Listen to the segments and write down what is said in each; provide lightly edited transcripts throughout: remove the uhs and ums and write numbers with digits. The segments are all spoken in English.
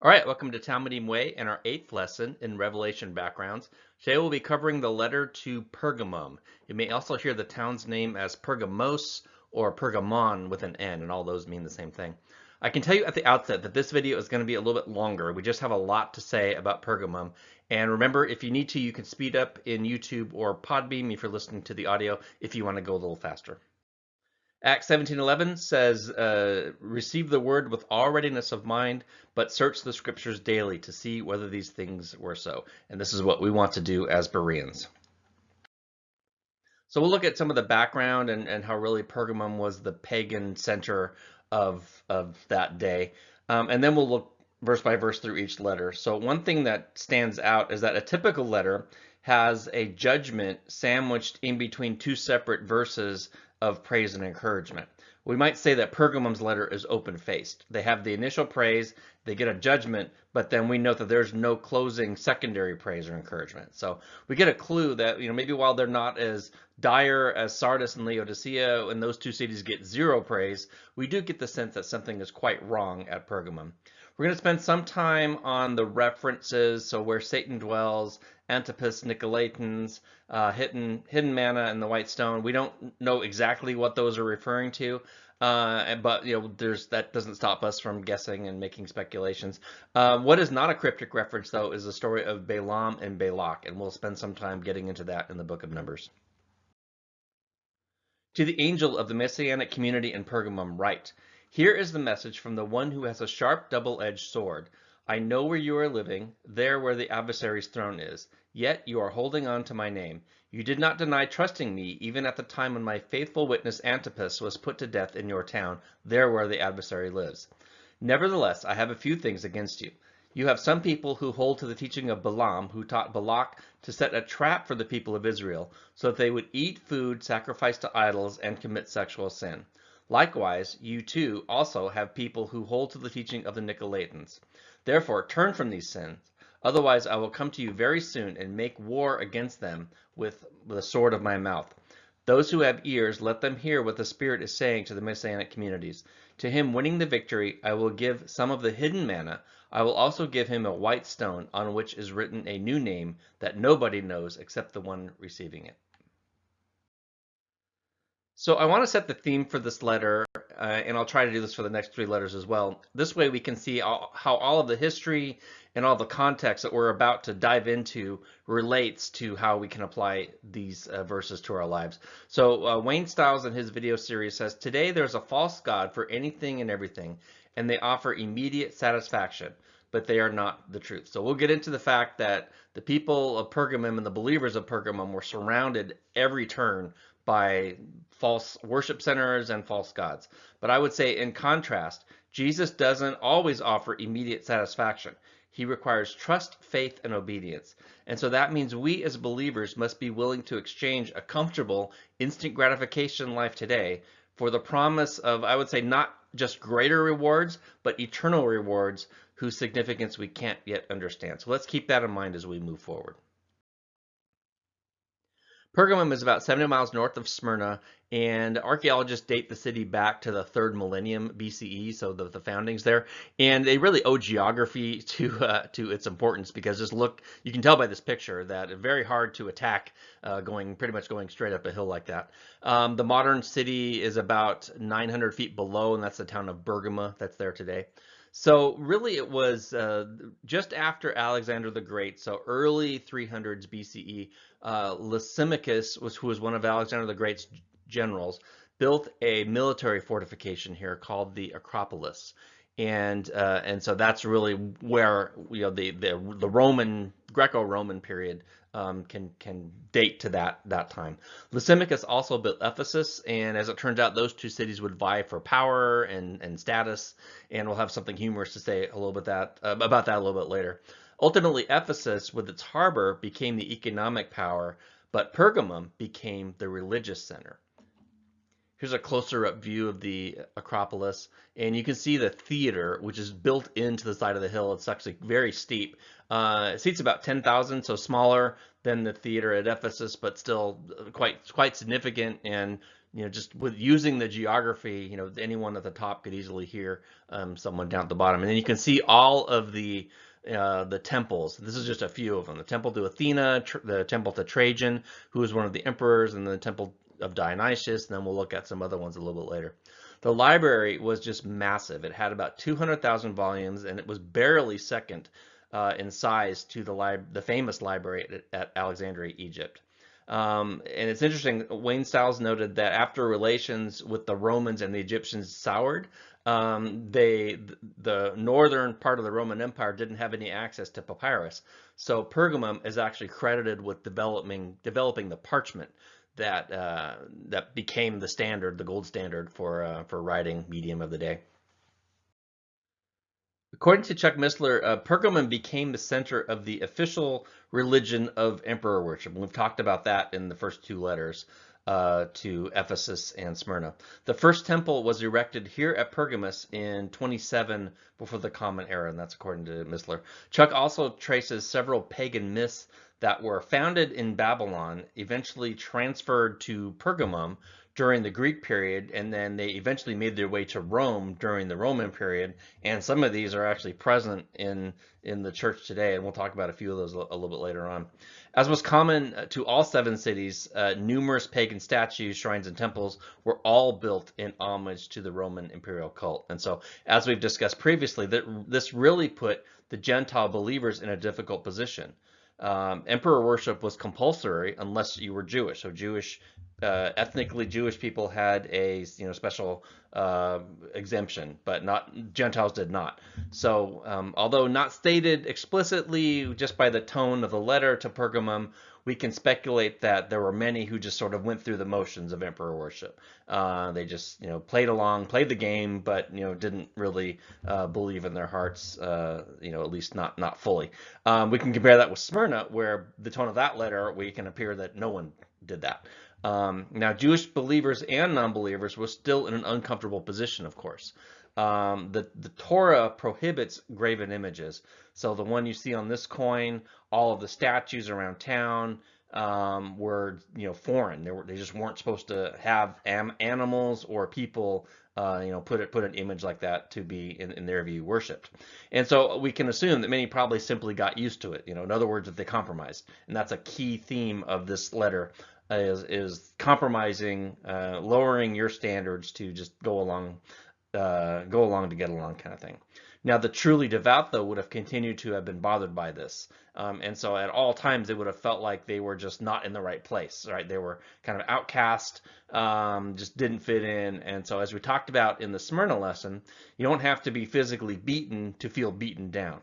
All right, welcome to Talmudim Way and our 8th lesson in Revelation backgrounds. Today we'll be covering the letter to Pergamum. You may also hear the town's name as Pergamos or Pergamon with an N, and all those mean the same thing. I can tell you at the outset that this video is going to be a little bit longer. We just have a lot to say about Pergamum. And remember, if you need to, you can speed up in YouTube or Podbeam if you're listening to the audio if you want to go a little faster. Acts 17:11 says, receive the word with all readiness of mind, but search the scriptures daily to see whether these things were so. And this is what we want to do as Bereans. So we'll look at some of the background and how really Pergamum was the pagan center of that day. And then we'll look verse by verse through each letter. So one thing that stands out is that a typical letter has a judgment sandwiched in between two separate verses of praise and encouragement. We might say that Pergamum's letter is open-faced. They have the initial praise, they get a judgment, but then we note that there's no closing secondary praise or encouragement. So we get a clue that, maybe while they're not as dire as Sardis and Laodicea, and those two cities get zero praise, we do get the sense that something is quite wrong at Pergamum. We're going to spend some time on the references, so where Satan dwells, Antipas, Nicolaitans, hidden manna, and the white stone. We don't know exactly what those are referring to, but that doesn't stop us from guessing and making speculations. What is not a cryptic reference, though, is the story of Balaam and Balak, and we'll spend some time getting into that in the book of Numbers. To the angel of the Messianic community in Pergamum write, here is the message from the one who has a sharp double-edged sword. I know where you are living, there where the adversary's throne is. Yet you are holding on to my name. You did not deny trusting me, even at the time when my faithful witness Antipas was put to death in your town, there where the adversary lives. Nevertheless, I have a few things against you. You have some people who hold to the teaching of Balaam, who taught Balak to set a trap for the people of Israel, so that they would eat food sacrificed to idols and commit sexual sin. Likewise, you too also have people who hold to the teaching of the Nicolaitans. Therefore, turn from these sins. Otherwise, I will come to you very soon and make war against them with the sword of my mouth. Those who have ears, let them hear what the Spirit is saying to the Messianic communities. To him winning the victory, I will give some of the hidden manna. I will also give him a white stone on which is written a new name that nobody knows except the one receiving it. So I want to set the theme for this letter, and I'll try to do this for the next 3 letters as well. This way we can see how all of the history and all the context that we're about to dive into relates to how we can apply these verses to our lives. So Wayne Stiles in his video series says, today there's a false god for anything and everything, and they offer immediate satisfaction, but they are not the truth. So we'll get into the fact that the people of Pergamum and the believers of Pergamum were surrounded every turn by false worship centers and false gods. But I would say in contrast, Jesus doesn't always offer immediate satisfaction. He requires trust, faith, and obedience. And so that means we as believers must be willing to exchange a comfortable, instant gratification life today for the promise of, I would say, not just greater rewards, but eternal rewards whose significance we can't yet understand. So let's keep that in mind as we move forward. Pergamum is about 70 miles north of Smyrna, and archaeologists date the city back to the 3rd millennium BCE, so the foundings there. And they really owe geography to its importance, because just look, you can tell by this picture that it's very hard to attack pretty much going straight up a hill like that. The modern city is about 900 feet below, and that's the town of Bergama that's there today. So really it was just after Alexander the Great, so early 300s BCE, Lysimachus, who was one of Alexander the Great's generals, built a military fortification here called the Acropolis. And so that's really where the Roman, Greco-Roman period can date to that time. Lysimachus also built Ephesus, and as it turns out, those two cities would vie for power and status. And we'll have something humorous to say a little bit about that a little bit later. Ultimately, Ephesus, with its harbor, became the economic power, but Pergamum became the religious center. Here's a closer up view of the Acropolis, and you can see the theater, which is built into the side of the hill. It's actually very steep. It seats about 10,000, so smaller than the theater at Ephesus, but still quite significant, and just with using the geography, anyone at the top could easily hear someone down at the bottom. And then you can see all of the temples. This is just a few of them. The temple to Athena, the temple to Trajan, who was one of the emperors, and the temple of Dionysius, and then we'll look at some other ones a little bit later. The library was just massive. It had about 200,000 volumes, and it was barely second in size to the famous library at Alexandria, Egypt. And it's interesting, Wayne Stiles noted that after relations with the Romans and the Egyptians soured, the northern part of the Roman Empire didn't have any access to papyrus. So Pergamum is actually credited with developing the parchment that became the standard, the gold standard for writing medium of the day. According to Chuck Missler, Pergamum became the center of the official religion of emperor worship. And we've talked about that in the first two letters to Ephesus and Smyrna. The first temple was erected here at Pergamus in 27 before the Common Era, and that's according to Missler. Chuck also traces several pagan myths that were founded in Babylon, eventually transferred to Pergamum during the Greek period, and then they eventually made their way to Rome during the Roman period. And some of these are actually present in the church today, and we'll talk about a few of those a little bit later on. As was common to all 7 cities, numerous pagan statues, shrines, and temples were all built in homage to the Roman Imperial Cult. And so, as we've discussed previously, this really put the Gentile believers in a difficult position. Emperor worship was compulsory unless you were Jewish. So ethnically Jewish people had a special exemption, but Gentiles did not. So although not stated explicitly, just by the tone of the letter to Pergamum, we can speculate that there were many who just sort of went through the motions of emperor worship. They just played along, played the game, but didn't really believe in their hearts, at least not fully. We can compare that with Smyrna, where the tone of that letter, we can appear that no one did that. Now, Jewish believers and non-believers were still in an uncomfortable position, of course. The Torah prohibits graven images. So the one you see on this coin, all of the statues around town were foreign. They just weren't supposed to have animals or people put an image like that to be in their view worshipped. And so we can assume that many probably simply got used to it. In other words, that they compromised. And that's a key theme of this letter. Is compromising, lowering your standards to just go along to get along kind of thing. Now, the truly devout, though, would have continued to have been bothered by this. And so at all times, they would have felt like they were just not in the right place, right? They were kind of outcast, just didn't fit in. And so as we talked about in the Smyrna lesson, you don't have to be physically beaten to feel beaten down.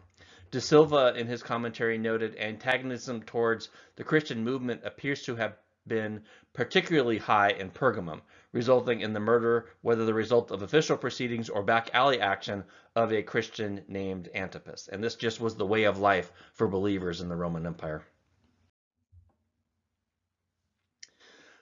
De Silva, in his commentary, noted antagonism towards the Christian movement appears to have been particularly high in Pergamum, resulting in the murder, whether the result of official proceedings or back alley action, of a Christian named Antipas. And this just was the way of life for believers in the Roman Empire.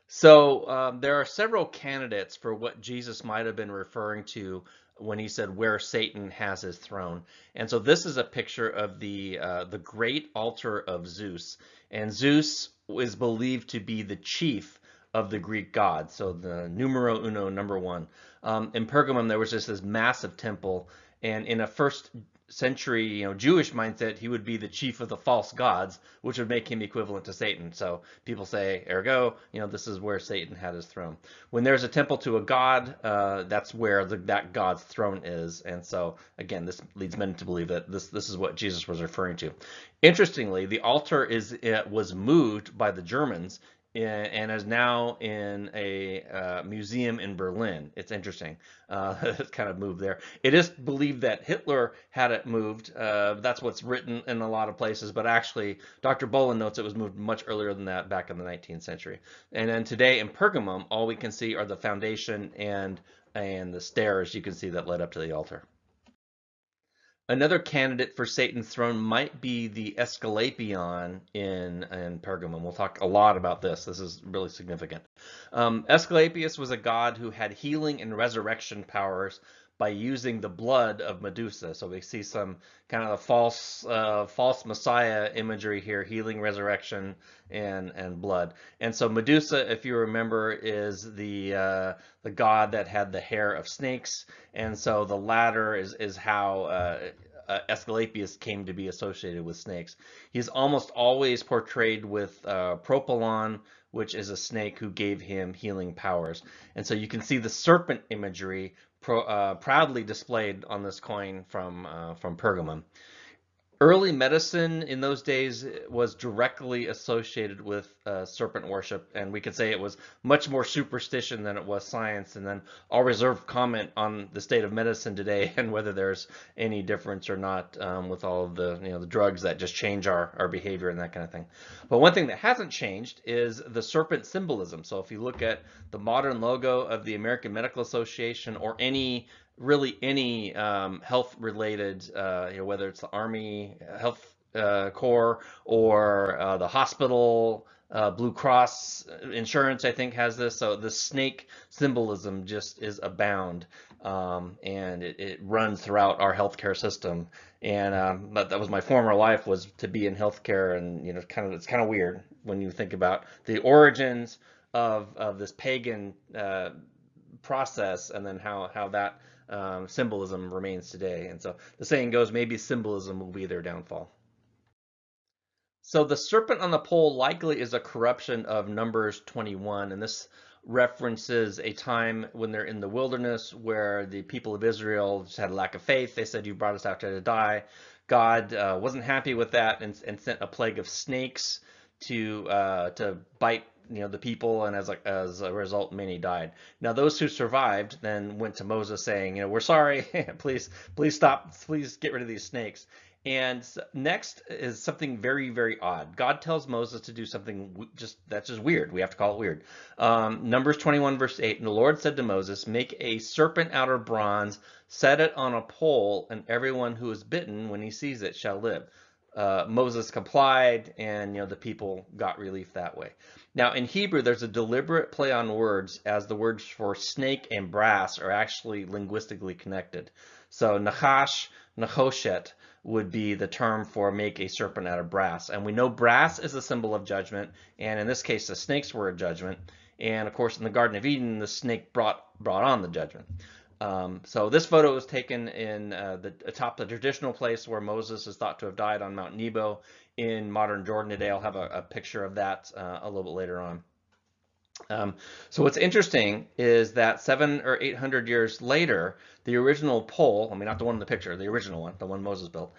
So there are several candidates for what Jesus might have been referring to when he said where Satan has his throne. And so this is a picture of the great altar of Zeus. And Zeus is believed to be the chief of the Greek gods, so the numero uno, number one. In Pergamum, there was just this massive temple, and in a first century Jewish mindset, he would be the chief of the false gods, which would make him equivalent to Satan. So people say, ergo, this is where Satan had his throne. When there's a temple to a god, that's where that god's throne is. And so again, this leads many to believe that this is what Jesus was referring to. Interestingly, the altar was moved by the Germans and is now in a museum in Berlin. It's interesting. It's kind of moved there. It is believed that Hitler had it moved. That's what's written in a lot of places, but actually Dr. Bolin notes it was moved much earlier than that, back in the 19th century. And then today in Pergamum, all we can see are the foundation and the stairs you can see that led up to the altar. Another candidate for Satan's throne might be the Escalapion in Pergamum. We'll talk a lot about this. This is really significant. Escalapius was a god who had healing and resurrection powers, by using the blood of Medusa. So we see some kind of the false Messiah imagery here, healing, resurrection, and blood. And so Medusa, if you remember, is the god that had the hair of snakes, and so the latter is how Asclepius came to be associated with snakes. He's almost always portrayed with Propylon, which is a snake who gave him healing powers. And so you can see the serpent imagery proudly displayed on this coin from Pergamum. Early medicine in those days was directly associated with serpent worship, and we could say it was much more superstition than it was science. And then I'll reserve comment on the state of medicine today and whether there's any difference or not with all of the the drugs that just change our behavior and that kind of thing. But one thing that hasn't changed is the serpent symbolism. So if you look at the modern logo of the American Medical Association or really any health-related, whether it's the Army Health Corps or the hospital, Blue Cross Insurance, I think, has this. So the snake symbolism just is abound, and it runs throughout our healthcare system. And but that was my former life, was to be in healthcare, and it's kind of weird when you think about the origins of this pagan process, and then how that symbolism remains today. And so the saying goes, maybe symbolism will be their downfall. So the serpent on the pole likely is a corruption of Numbers 21, and this references a time when they're in the wilderness where the people of Israel just had a lack of faith. They said, "You brought us out here to die." God wasn't happy with that and sent a plague of snakes to bite the people, and as a result, many died. Now those who survived then went to Moses saying, "We're sorry, please stop, please get rid of these snakes." And next is something very, very odd. God tells Moses to do something that's just weird. We have to call it weird. Numbers 21 verse 8, and the Lord said to Moses, "Make a serpent out of bronze, set it on a pole, and everyone who is bitten when he sees it shall live." Moses complied, and the people got relief that way. Now in Hebrew, there's a deliberate play on words, as the words for snake and brass are actually linguistically connected. So Nachash, Nechoshet would be the term for make a serpent out of brass. And we know brass is a symbol of judgment, and in this case the snakes were a judgment. And of course in the Garden of Eden, the snake brought on the judgment. So this photo was taken in atop the traditional place where Moses is thought to have died on Mount Nebo in modern Jordan today. I'll have a picture of that a little bit later on. So what's interesting is that 700 or 800 years later, the original pole, I mean not the one in the picture, the original one, the one Moses built,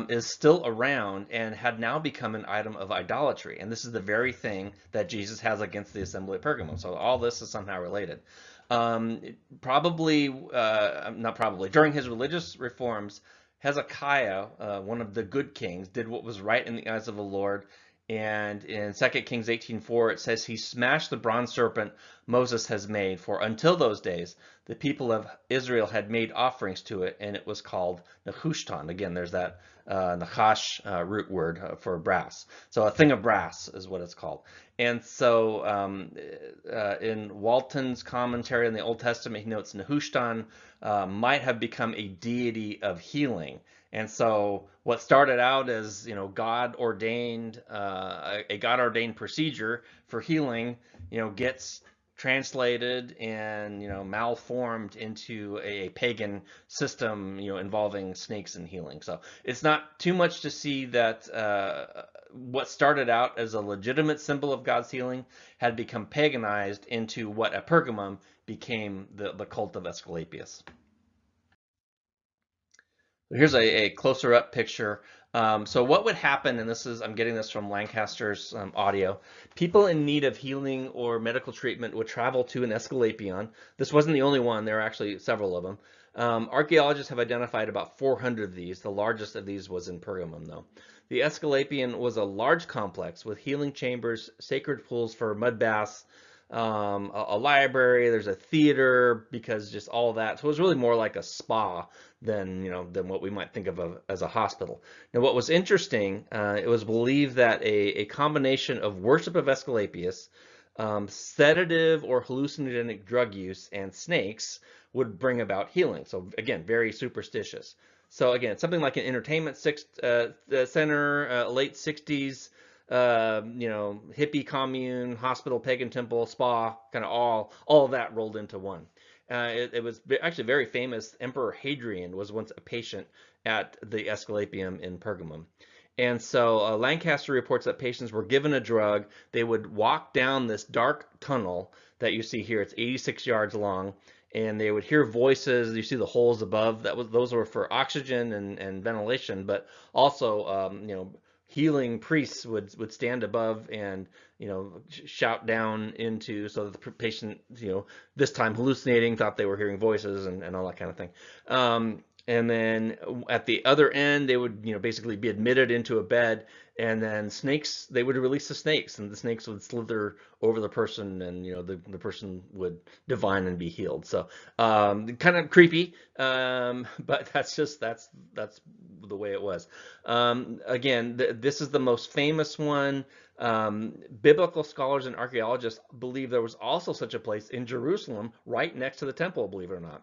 is still around and had now become an item of idolatry. And this is the very thing that Jesus has against the assembly at Pergamum. So all this is somehow related. Probably, not probably, during his religious reforms, Hezekiah, one of the good kings, did what was right in the eyes of the Lord. And in 2 Kings 18:4, it says, "He smashed the bronze serpent Moses has made, for until those days the people of Israel had made offerings to it, and it was called Nehushtan." Again, there's that Nachash root word for brass. So a thing of brass is what it's called. And so in Walton's commentary on the Old Testament, he notes Nehushtan might have become a deity of healing. And so what started out as God ordained a God ordained procedure for healing, gets translated and malformed into a pagan system involving snakes and healing. So it's not too much to see that what started out as a legitimate symbol of God's healing had become paganized into what at Pergamum became the cult of Asclepius. Here's a closer up picture. So what would happen, and I'm getting this from Lancaster's audio, people in need of healing or medical treatment would travel to an Escalapion. This wasn't the only one, there are actually several of them. Archaeologists have identified about 400 of these. The largest of these was in Pergamum, though. The Escalapion was a large complex with healing chambers, sacred pools for mud baths, a library, there's a theater, because just all of that. So it was really more like a spa than what we might think of as a hospital. Now what was interesting, it was believed that a combination of worship of Asclepius, sedative or hallucinogenic drug use, and snakes would bring about healing. So again, very superstitious. So again, something like an entertainment center, late 60s, hippie commune, hospital, pagan temple, spa, kind of all of that rolled into one. It was actually very famous. Emperor Hadrian was once a patient at the Escalapium in Pergamum. And so Lancaster reports that patients were given a drug. They would walk down this dark tunnel that you see here. It's 86 yards long, and they would hear voices. You see the holes above. Those were for oxygen and ventilation, but also healing priests would stand above and shout down into, so that the patient, this time hallucinating, thought they were hearing voices and all that kind of thing. And then at the other end, they would, basically be admitted into a bed, and then they would release the snakes, and the snakes would slither over the person, and, the person would divine and be healed. So, kind of creepy, but that's the way it was. Again, this is the most famous one. Biblical scholars and archaeologists believe there was also such a place in Jerusalem, right next to the temple, believe it or not.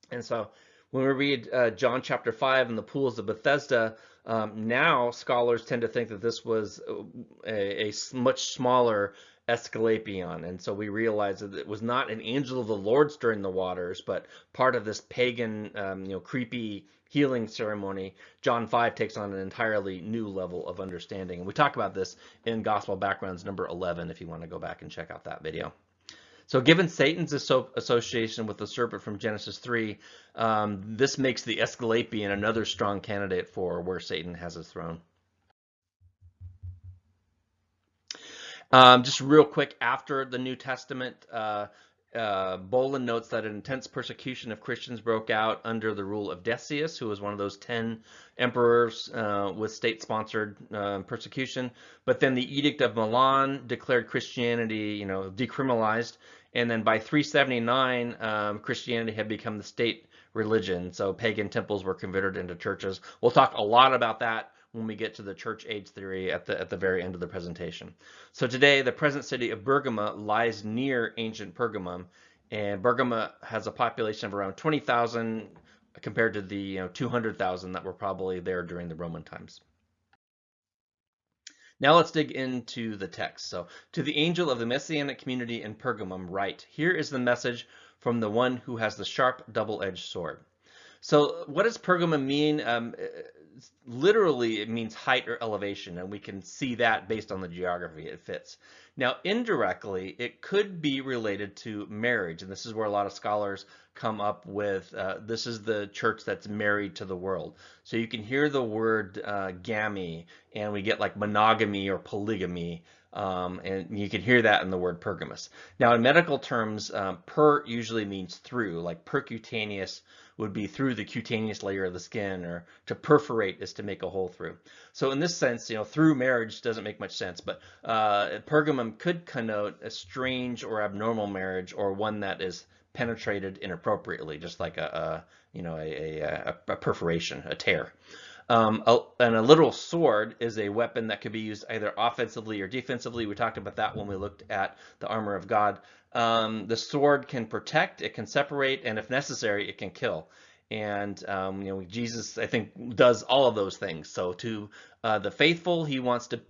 And so, when we read John chapter 5 and the pools of Bethesda, now scholars tend to think that this was a much smaller Escalapion. And so we realize that it was not an angel of the Lord stirring the waters, but part of this pagan, creepy healing ceremony. John 5 takes on an entirely new level of understanding. And we talk about this in Gospel Backgrounds number 11, if you want to go back and check out that video. So given Satan's association with the serpent from Genesis 3, this makes the Escalapian another strong candidate for where Satan has his throne. Just real quick, after the New Testament, Bolin notes that an intense persecution of Christians broke out under the rule of Decius, who was one of those 10 emperors with state-sponsored persecution. But then the Edict of Milan declared Christianity, decriminalized. And then by 379, Christianity had become the state religion. So pagan temples were converted into churches. We'll talk a lot about that when we get to the church age theory at the very end of the presentation. So today, the present city of Bergama lies near ancient Pergamum, and Bergama has a population of around 20,000 compared to the 200,000 that were probably there during the Roman times. Now let's dig into the text. So, to the angel of the Messianic community in Pergamum write, here is the message from the one who has the sharp double-edged sword. So what does Pergamum mean? Literally, it means height or elevation, and we can see that based on the geography. It fits. Now, indirectly, it could be related to marriage, and this is where a lot of scholars come up with, this is the church that's married to the world. So you can hear the word gamy, and we get like monogamy or polygamy, and you can hear that in the word Pergamus. Now, in medical terms, per usually means through, like percutaneous would be through the cutaneous layer of the skin, or to perforate is to make a hole through. So in this sense, through marriage doesn't make much sense, but Pergamum could connote a strange or abnormal marriage, or one that is penetrated inappropriately, just like a perforation, a tear. And a literal sword is a weapon that could be used either offensively or defensively. We talked about that when we looked at the armor of God. The sword can protect, it can separate, and if necessary, it can kill. And Jesus, I think, does all of those things. So to the faithful, he wants to,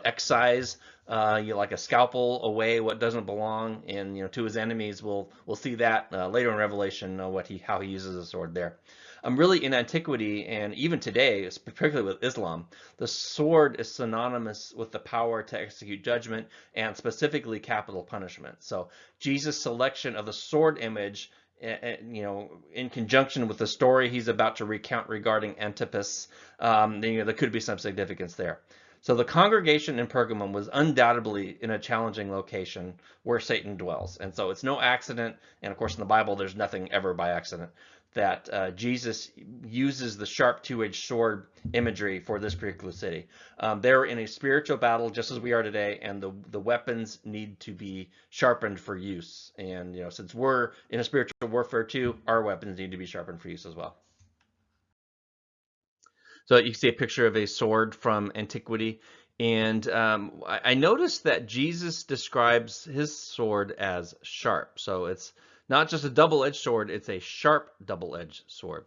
excise, like a scalpel away what doesn't belong. And to his enemies, we'll see that later in Revelation, how he uses the sword there. Really, in antiquity and even today, particularly with Islam, the sword is synonymous with the power to execute judgment, and specifically capital punishment. So Jesus' selection of the sword image, in conjunction with the story he's about to recount regarding Antipas, there could be some significance there. So the congregation in Pergamum was undoubtedly in a challenging location where Satan dwells. And so it's no accident, and of course in the Bible there's nothing ever by accident, that Jesus uses the sharp two-edged sword imagery for this particular city. They're in a spiritual battle just as we are today, and the weapons need to be sharpened for use. And since we're in a spiritual warfare too, our weapons need to be sharpened for use as well. So you can see a picture of a sword from antiquity. And I noticed that Jesus describes his sword as sharp. So it's Not just a double-edged sword, it's a sharp double-edged sword.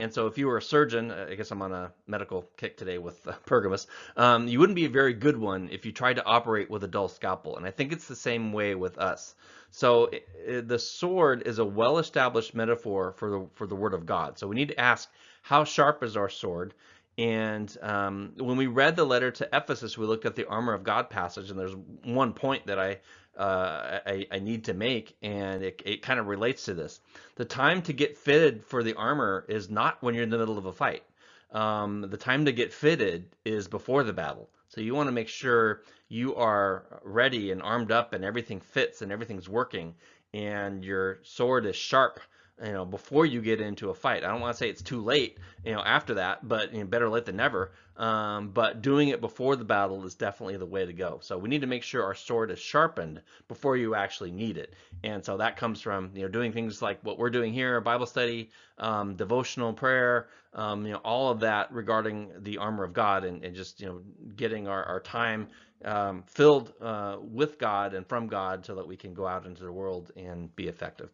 And so if you were a surgeon, I guess I'm on a medical kick today with Pergamus, you wouldn't be a very good one if you tried to operate with a dull scalpel. And I think it's the same way with us. So the sword is a well-established metaphor for the word of God. So we need to ask, how sharp is our sword? And when we read the letter to Ephesus, we looked at the armor of God passage, and there's one point that I need to make, and it kind of relates to this. The time to get fitted for the armor is not when you're in the middle of a fight. The time to get fitted is before the battle. So you want to make sure you are ready and armed up and everything fits and everything's working and your sword is sharp, before you get into a fight. I don't want to say it's too late, after that, but better late than never. But doing it before the battle is definitely the way to go. So we need to make sure our sword is sharpened before you actually need it. And so that comes from, doing things like what we're doing here, Bible study, devotional prayer, all of that regarding the armor of God, and just, getting our time filled with God and from God so that we can go out into the world and be effective.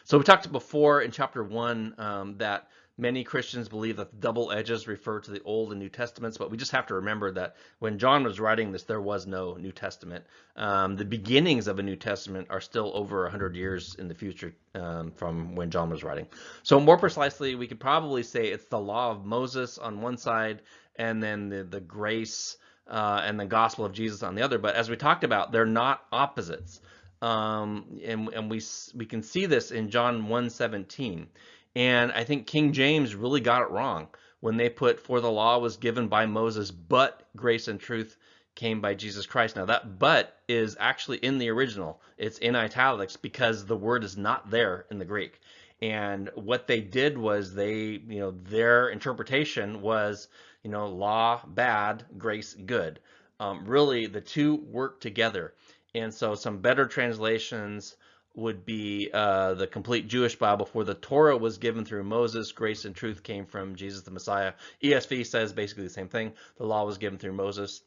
So we talked before in chapter 1 that many Christians believe that the double edges refer to the Old and New Testaments, but we just have to remember that when John was writing this, there was no New Testament. The beginnings of a New Testament are still over 100 years in the future from when John was writing. So more precisely, we could probably say it's the law of Moses on one side, and then the grace and the gospel of Jesus on the other. But as we talked about, they're not opposites. And we can see this in John 1:17. And I think King James really got it wrong when they put, for the law was given by Moses, but grace and truth came by Jesus Christ. Now that but is actually in the original. It's in italics because the word is not there in the Greek. And what they did was their interpretation was, law bad, grace good. Really, the two work together. And so some better translations would be the complete Jewish Bible, for the Torah was given through Moses, grace and truth came from Jesus the Messiah. ESV says basically the same thing. The law was given through Moses,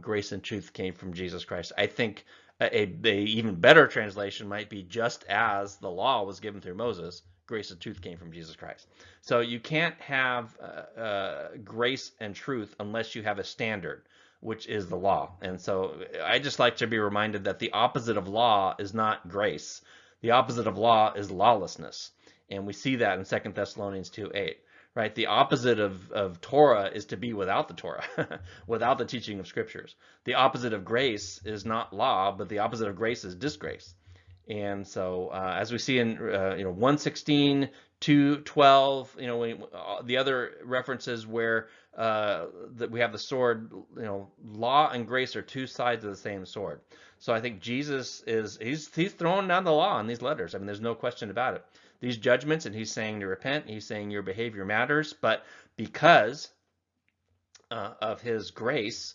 grace and truth came from Jesus Christ. I think a even better translation might be, just as the law was given through Moses, grace and truth came from Jesus Christ. So you can't have grace and truth unless you have a standard, which is the law. And so I just like to be reminded that the opposite of law is not grace. The opposite of law is lawlessness. And we see that in 2 Thessalonians 2:8, right? The opposite of Torah is to be without the Torah, without the teaching of scriptures. The opposite of grace is not law, but the opposite of grace is disgrace. And so as we see in 1:16, 2:12, the other references where that we have the sword, law and grace are two sides of the same sword. So I think Jesus he's throwing down the law in these letters. I mean, there's no question about it. These judgments, and he's saying to repent, he's saying your behavior matters, but because of his grace,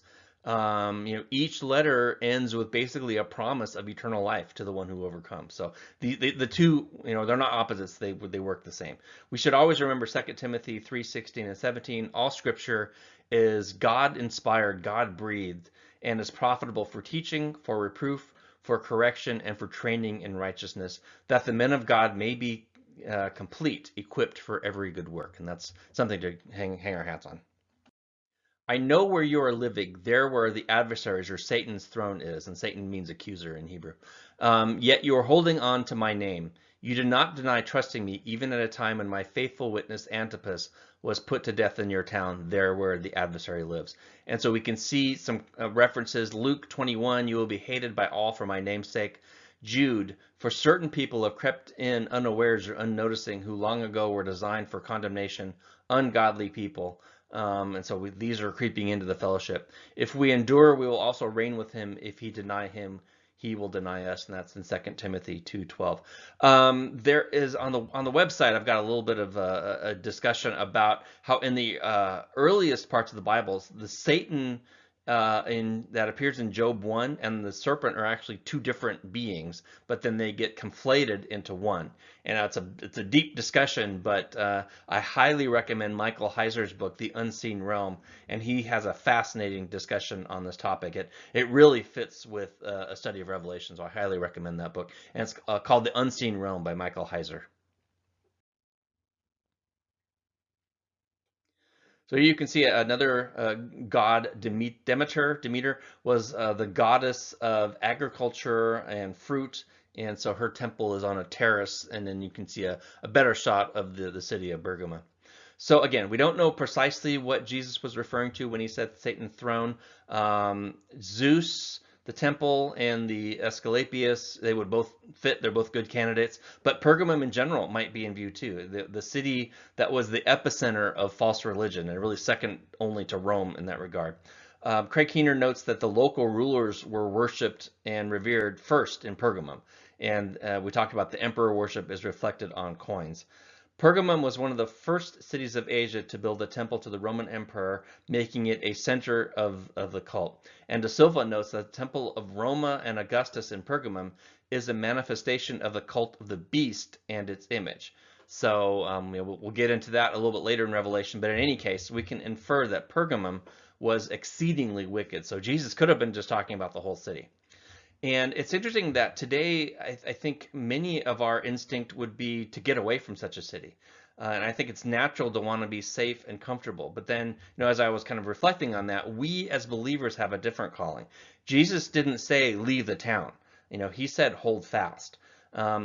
each letter ends with basically a promise of eternal life to the one who overcomes. So the two, they're not opposites. They work the same. We should always remember 2 Timothy 3:16 and 17. All scripture is God inspired, God breathed, and is profitable for teaching, for reproof, for correction, and for training in righteousness, that the men of God may be complete, equipped for every good work. And that's something to hang our hats on. I know where you are living, there where the adversaries or Satan's throne is, and Satan means accuser in Hebrew. Yet you are holding on to my name. You did not deny trusting me, even at a time when my faithful witness Antipas was put to death in your town, there where the adversary lives. And so we can see some references. Luke 21, you will be hated by all for my name's sake. Jude, for certain people have crept in unawares or unnoticing, who long ago were designed for condemnation, ungodly people. And so these are creeping into the fellowship. If we endure, we will also reign with him. If he deny him, he will deny us. And that's in 2 Timothy 2:12. There is on the website, I've got a little bit of a discussion about how in the earliest parts of the Bibles, the Satan in that appears in Job 1 and the serpent are actually two different beings, but then they get conflated into one. And it's a deep discussion, but I highly recommend Michael Heiser's book, The Unseen Realm, and he has a fascinating discussion on this topic. It really fits with a study of Revelation, so I highly recommend that book. And it's called The Unseen Realm by Michael Heiser. So you can see another god, Demeter. Demeter was the goddess of agriculture and fruit, and so her temple is on a terrace, and then you can see a better shot of the city of Pergamum. So again, we don't know precisely what Jesus was referring to when he said Satan's throne. Zeus, the temple, and the Escalapius, they would both fit. They're both good candidates. But Pergamum in general might be in view too. The city that was the epicenter of false religion, and really second only to Rome in that regard. Craig Keener notes that the local rulers were worshipped and revered first in Pergamum. And we talked about the emperor worship is reflected on coins. Pergamum was one of the first cities of Asia to build a temple to the Roman emperor, making it a center of the cult. And De Silva notes that the temple of Roma and Augustus in Pergamum is a manifestation of the cult of the beast and its image. So we'll get into that a little bit later in Revelation, but in any case, we can infer that Pergamum was exceedingly wicked. So Jesus could have been just talking about the whole city. And it's interesting that today, I think many of our instinct would be to get away from such a city. And I think it's natural to want to be safe and comfortable. But then, as I was kind of reflecting on that, we as believers have a different calling. Jesus didn't say, leave the town. He said, hold fast.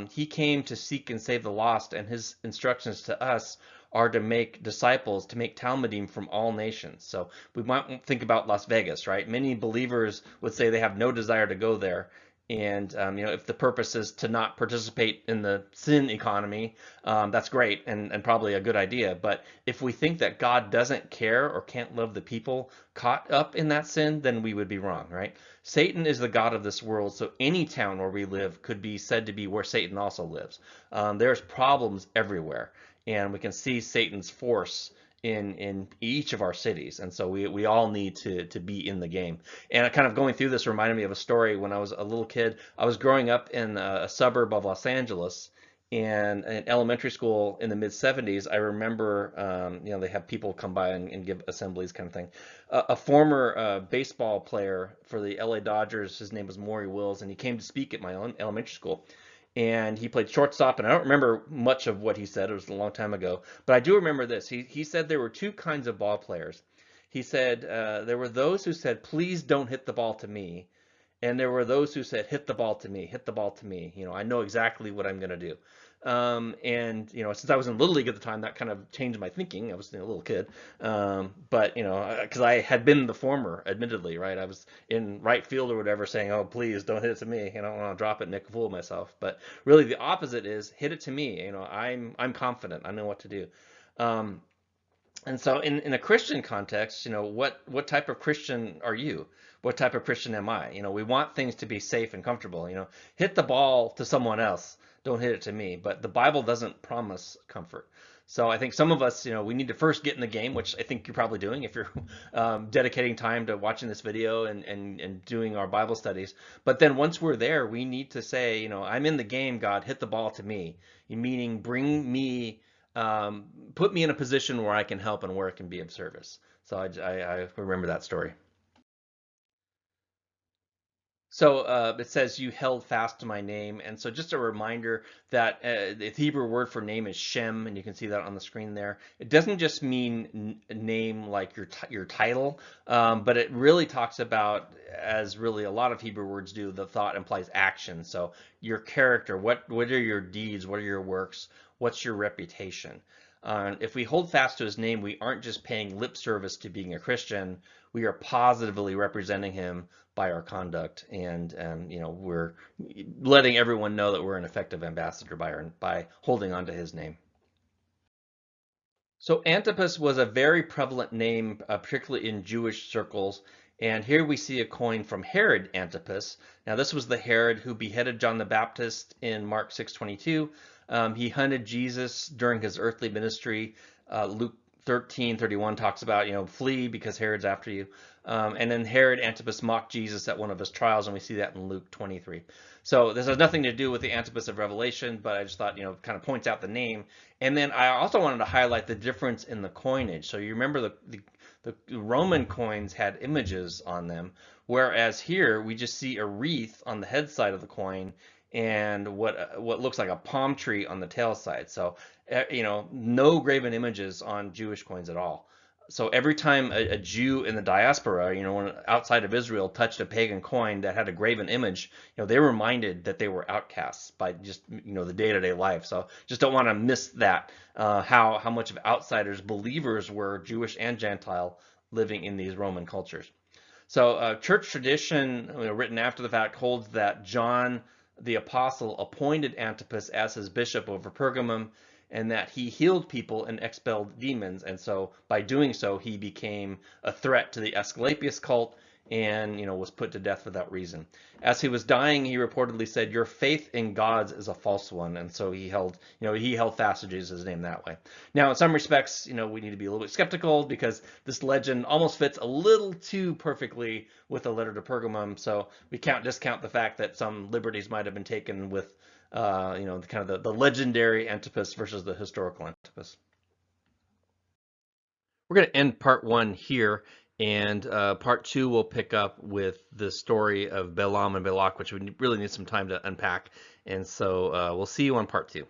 He came to seek and save the lost, and his instructions to us are to make disciples, to make Talmudim from all nations. So we might think about Las Vegas, right? Many believers would say they have no desire to go there. And, if the purpose is to not participate in the sin economy, that's great and probably a good idea. But if we think that God doesn't care or can't love the people caught up in that sin, then we would be wrong, right? Satan is the god of this world, so any town where we live could be said to be where Satan also lives. There's problems everywhere, and we can see Satan's force in each of our cities, and so we all need to be in the game. And kind of going through this reminded me of a story when I was a little kid. I was growing up in a suburb of Los Angeles, and in elementary school in the mid 70s, I remember they have people come by and give assemblies kind of thing. A former baseball player for the LA Dodgers, his name was Maury Wills, and he came to speak at my own elementary school. And he played shortstop, and I don't remember much of what he said. It was a long time ago. But I do remember this. He said there were two kinds of ball players. He said there were those who said, please don't hit the ball to me. And there were those who said, hit the ball to me, hit the ball to me. I know exactly what I'm going to do. And since I was in Little League at the time, that kind of changed my thinking. I was a little kid. But because I had been the former, admittedly, right? I was in right field or whatever saying, oh, please don't hit it to me. I don't want to drop it and make a fool of myself. But really the opposite is hit it to me. I'm confident. I know what to do. And so in a Christian context, what type of Christian are you? What type of Christian am I? We want things to be safe and comfortable. Hit the ball to someone else. Don't hit it to me. But the Bible doesn't promise comfort. So I think some of us, we need to first get in the game, which I think you're probably doing if you're dedicating time to watching this video and doing our Bible studies. But then once we're there, we need to say, I'm in the game, God, hit the ball to me. Meaning bring me put me in a position where I can help and where it can be of service. So I remember that story. So it says you held fast to my name. And so just a reminder that the Hebrew word for name is Shem, and you can see that on the screen there. It doesn't just mean name like your title, but it really talks about, as really a lot of Hebrew words do, the thought implies action. So your character, what are your deeds, what are your works, what's your reputation? If we hold fast to his name, we aren't just paying lip service to being a Christian. We are positively representing him by our conduct, and we're letting everyone know that we're an effective ambassador by holding on to his name. So Antipas was a very prevalent name, particularly in Jewish circles. And here we see a coin from Herod Antipas. Now this was the Herod who beheaded John the Baptist in Mark 6:22. He hunted Jesus during his earthly ministry, Luke 13:31 talks about, flee because Herod's after you. And then Herod Antipas mocked Jesus at one of his trials, and we see that in Luke 23. So this has nothing to do with the Antipas of Revelation, but I just thought, kind of points out the name. And then I also wanted to highlight the difference in the coinage. So you remember the Roman coins had images on them, whereas here we just see a wreath on the head side of the coin and what looks like a palm tree on the tail side. So no graven images on Jewish coins at all. So every time a Jew in the diaspora, when outside of Israel touched a pagan coin that had a graven image, they were reminded that they were outcasts by just the day-to-day life. So just don't want to miss that, how much of outsiders believers were, Jewish and Gentile, living in these Roman cultures. So church tradition, written after the fact, holds that John the Apostle appointed Antipas as his bishop over Pergamum, and that he healed people and expelled demons. And so by doing so, he became a threat to the Escalapius cult and was put to death for that reason. As he was dying, he reportedly said, "Your faith in gods is a false one." And so he held fast to Jesus' name that way. Now, in some respects, we need to be a little bit skeptical because this legend almost fits a little too perfectly with the letter to Pergamum. So we can't discount the fact that some liberties might have been taken with kind of the legendary Antipas versus the historical Antipas. We're going to end part 1 here, and part 2 will pick up with the story of Balaam and Balak, which we really need some time to unpack. And so we'll see you on part 2.